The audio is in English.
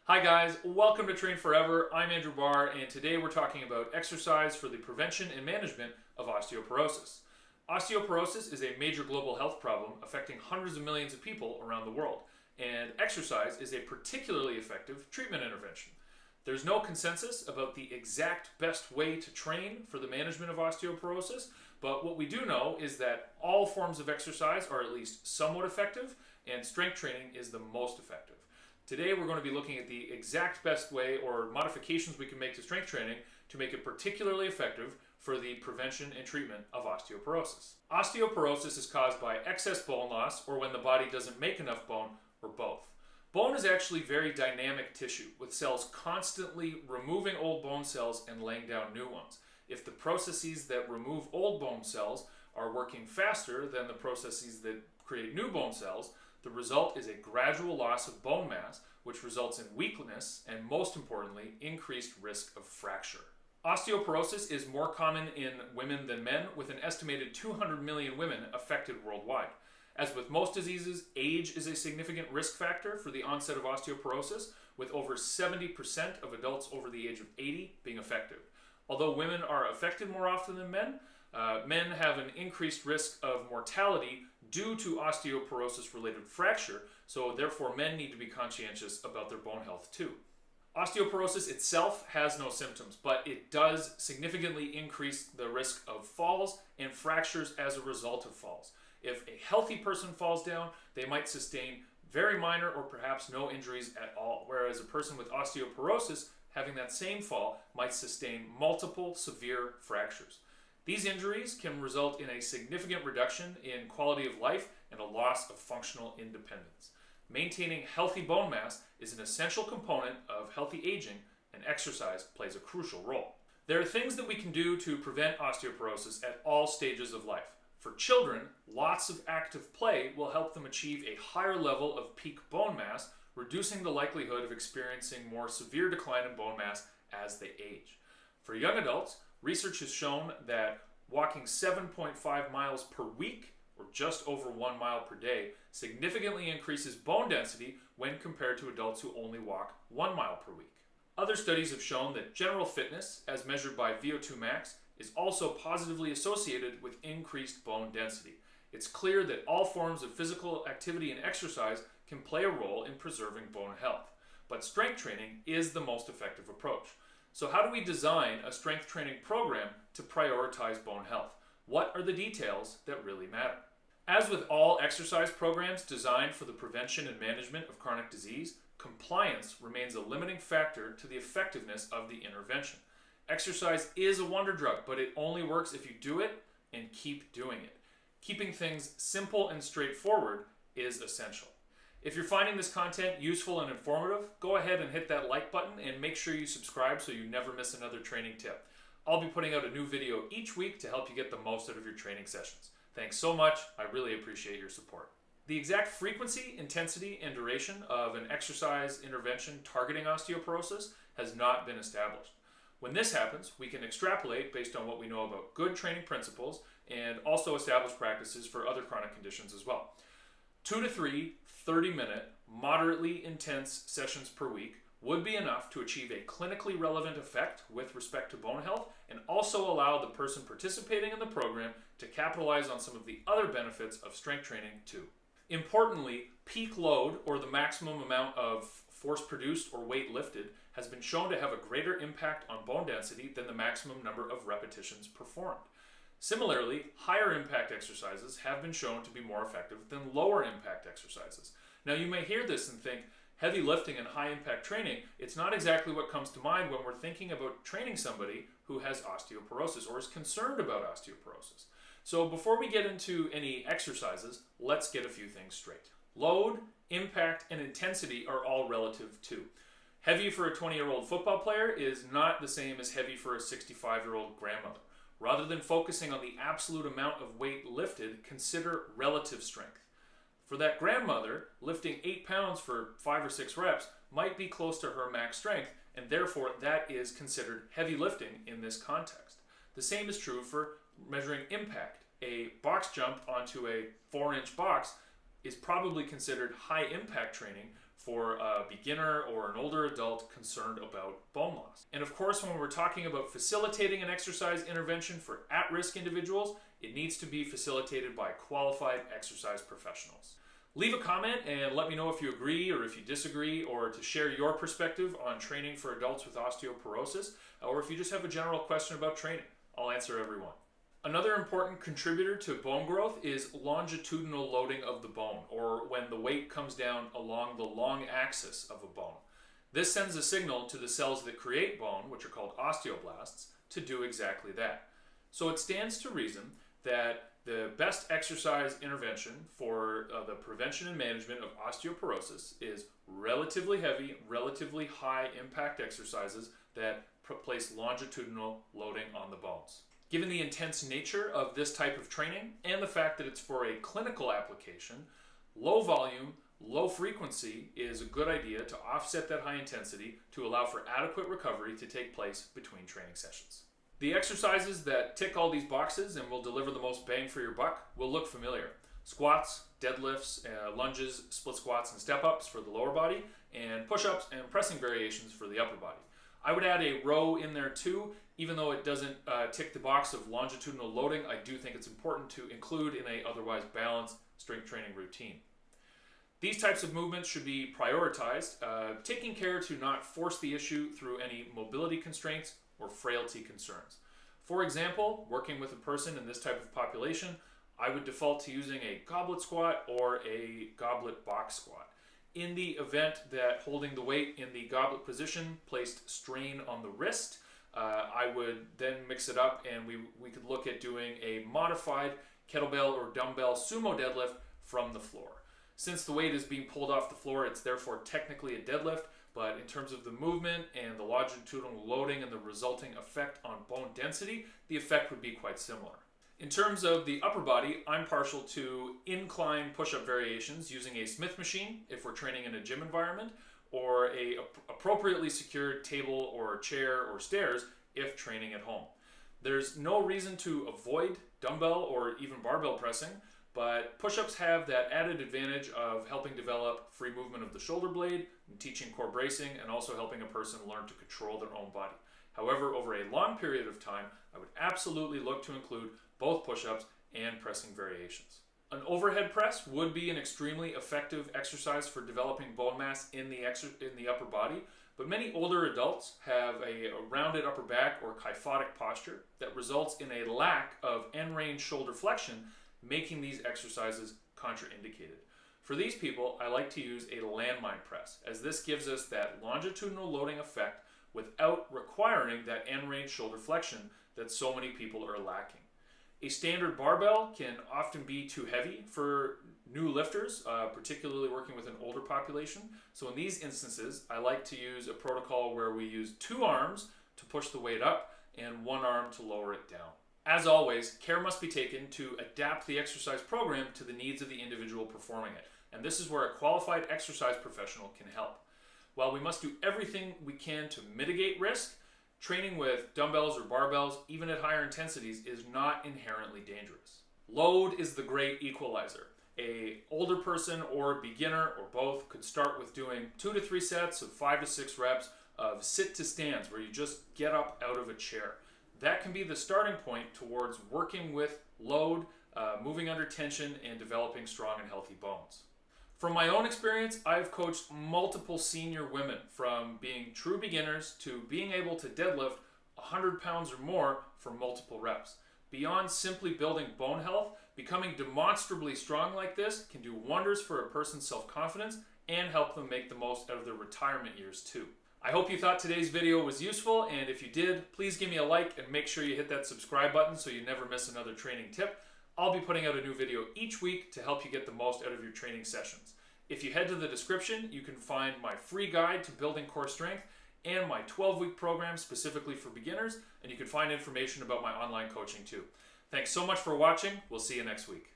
Hi guys, welcome to Train Forever. I'm Andrew Barr, and today we're talking about exercise for the prevention and management of osteoporosis. Osteoporosis is a major global health problem affecting hundreds of millions of people around the world, and exercise is a particularly effective treatment intervention. There's no consensus about the exact best way to train for the management of osteoporosis, but what we do know is that all forms of exercise are at least somewhat effective, and strength training is the most effective. Today we're going to be looking at the exact best way or modifications we can make to strength training to make it particularly effective for the prevention and treatment of osteoporosis. Osteoporosis is caused by excess bone loss or when the body doesn't make enough bone, or both. Bone is actually very dynamic tissue, with cells constantly removing old bone cells and laying down new ones. If the processes that remove old bone cells are working faster than the processes that create new bone cells, the result is a gradual loss of bone mass, which results in weakness and, most importantly, increased risk of fracture. Osteoporosis is more common in women than men, with an estimated 200 million women affected worldwide. As with most diseases, age is a significant risk factor for the onset of osteoporosis, with over 70% of adults over the age of 80 being affected. Although women are affected more often than men, men have an increased risk of mortality due to osteoporosis-related fracture, so therefore men need to be conscientious about their bone health too. Osteoporosis itself has no symptoms, but it does significantly increase the risk of falls and fractures as a result of falls. If a healthy person falls down, they might sustain very minor or perhaps no injuries at all, whereas a person with osteoporosis having that same fall might sustain multiple severe fractures. These injuries can result in a significant reduction in quality of life and a loss of functional independence. Maintaining healthy bone mass is an essential component of healthy aging, and exercise plays a crucial role. There are things that we can do to prevent osteoporosis at all stages of life. For children, lots of active play will help them achieve a higher level of peak bone mass, reducing the likelihood of experiencing more severe decline in bone mass as they age. For young adults, research has shown that walking 7.5 miles per week, or just over 1 mile per day, significantly increases bone density when compared to adults who only walk 1 mile per week. Other studies have shown that general fitness, as measured by VO2 max, is also positively associated with increased bone density. It's clear that all forms of physical activity and exercise can play a role in preserving bone health, but strength training is the most effective approach. So how do we design a strength training program to prioritize bone health? What are the details that really matter? As with all exercise programs designed for the prevention and management of chronic disease, compliance remains a limiting factor to the effectiveness of the intervention. Exercise is a wonder drug, but it only works if you do it and keep doing it. Keeping things simple and straightforward is essential. If you're finding this content useful and informative, go ahead and hit that like button and make sure you subscribe so you never miss another training tip. I'll be putting out a new video each week to help you get the most out of your training sessions. Thanks so much. I really appreciate your support. The exact frequency, intensity, and duration of an exercise intervention targeting osteoporosis has not been established. When this happens, we can extrapolate based on what we know about good training principles and also established practices for other chronic conditions as well. 2 to 3 30-minute, moderately intense sessions per week would be enough to achieve a clinically relevant effect with respect to bone health and also allow the person participating in the program to capitalize on some of the other benefits of strength training too. Importantly, peak load, or the maximum amount of force produced or weight lifted, has been shown to have a greater impact on bone density than the maximum number of repetitions performed. Similarly, higher impact exercises have been shown to be more effective than lower impact exercises. Now you may hear this and think, heavy lifting and high impact training, it's not exactly what comes to mind when we're thinking about training somebody who has osteoporosis or is concerned about osteoporosis. So before we get into any exercises, let's get a few things straight. Load, impact, and intensity are all relative too. Heavy for a 20-year-old football player is not the same as heavy for a 65-year-old grandmother. Rather than focusing on the absolute amount of weight lifted, consider relative strength. For that grandmother, lifting 8 pounds for 5 or 6 reps might be close to her max strength, and therefore that is considered heavy lifting in this context. The same is true for measuring impact. A box jump onto a 4-inch box is probably considered high impact training for a beginner or an older adult concerned about bone loss. And of course, when we're talking about facilitating an exercise intervention for at-risk individuals, it needs to be facilitated by qualified exercise professionals. Leave a comment and let me know if you agree or if you disagree, or to share your perspective on training for adults with osteoporosis, or if you just have a general question about training. I'll answer everyone. Another important contributor to bone growth is longitudinal loading of the bone, or when the weight comes down along the long axis of a bone. This sends a signal to the cells that create bone, which are called osteoblasts, to do exactly that. So it stands to reason that the best exercise intervention for the prevention and management of osteoporosis is relatively heavy, relatively high impact exercises that place longitudinal loading on the bones. Given the intense nature of this type of training and the fact that it's for a clinical application, low volume, low frequency is a good idea to offset that high intensity to allow for adequate recovery to take place between training sessions. The exercises that tick all these boxes and will deliver the most bang for your buck will look familiar. Squats, deadlifts, lunges, split squats, and step-ups for the lower body, and push-ups and pressing variations for the upper body. I would add a row in there too. Even though it doesn't tick the box of longitudinal loading, I do think it's important to include in a otherwise balanced strength training routine. These types of movements should be prioritized, taking care to not force the issue through any mobility constraints or frailty concerns. For example, working with a person in this type of population, I would default to using a goblet squat or a goblet box squat. In the event that holding the weight in the goblet position placed strain on the wrist, I would then mix it up, and we could look at doing a modified kettlebell or dumbbell sumo deadlift from the floor. Since the weight is being pulled off the floor, it's therefore technically a deadlift, but in terms of the movement and the longitudinal loading and the resulting effect on bone density, the effect would be quite similar. In terms of the upper body, I'm partial to incline push-up variations using a Smith machine if we're training in a gym environment, or a appropriately secured table or chair or stairs if training at home. There's no reason to avoid dumbbell or even barbell pressing, but push-ups have that added advantage of helping develop free movement of the shoulder blade, and teaching core bracing, and also helping a person learn to control their own body. However, over a long period of time, I would absolutely look to include both push-ups and pressing variations. An overhead press would be an extremely effective exercise for developing bone mass in the upper body, but many older adults have a rounded upper back or kyphotic posture that results in a lack of end-range shoulder flexion, making these exercises contraindicated. For these people, I like to use a landmine press, as this gives us that longitudinal loading effect without requiring that end-range shoulder flexion that so many people are lacking. A standard barbell can often be too heavy for new lifters, particularly working with an older population. So in these instances, I like to use a protocol where we use 2 arms to push the weight up and 1 arm to lower it down. As always, care must be taken to adapt the exercise program to the needs of the individual performing it. And this is where a qualified exercise professional can help. While we must do everything we can to mitigate risk, training with dumbbells or barbells, even at higher intensities, is not inherently dangerous. Load is the great equalizer. An older person or beginner or both could start with doing 2 to 3 sets of 5 to 6 reps of sit to stands, where you just get up out of a chair. That can be the starting point towards working with load, moving under tension, and developing strong and healthy bones. From my own experience, I've coached multiple senior women from being true beginners to being able to deadlift 100 pounds or more for multiple reps. Beyond simply building bone health, becoming demonstrably strong like this can do wonders for a person's self-confidence and help them make the most out of their retirement years too. I hope you thought today's video was useful, and if you did, please give me a like and make sure you hit that subscribe button so you never miss another training tip. I'll be putting out a new video each week to help you get the most out of your training sessions. If you head to the description, you can find my free guide to building core strength and my 12-week program specifically for beginners, and you can find information about my online coaching too. Thanks so much for watching. We'll see you next week.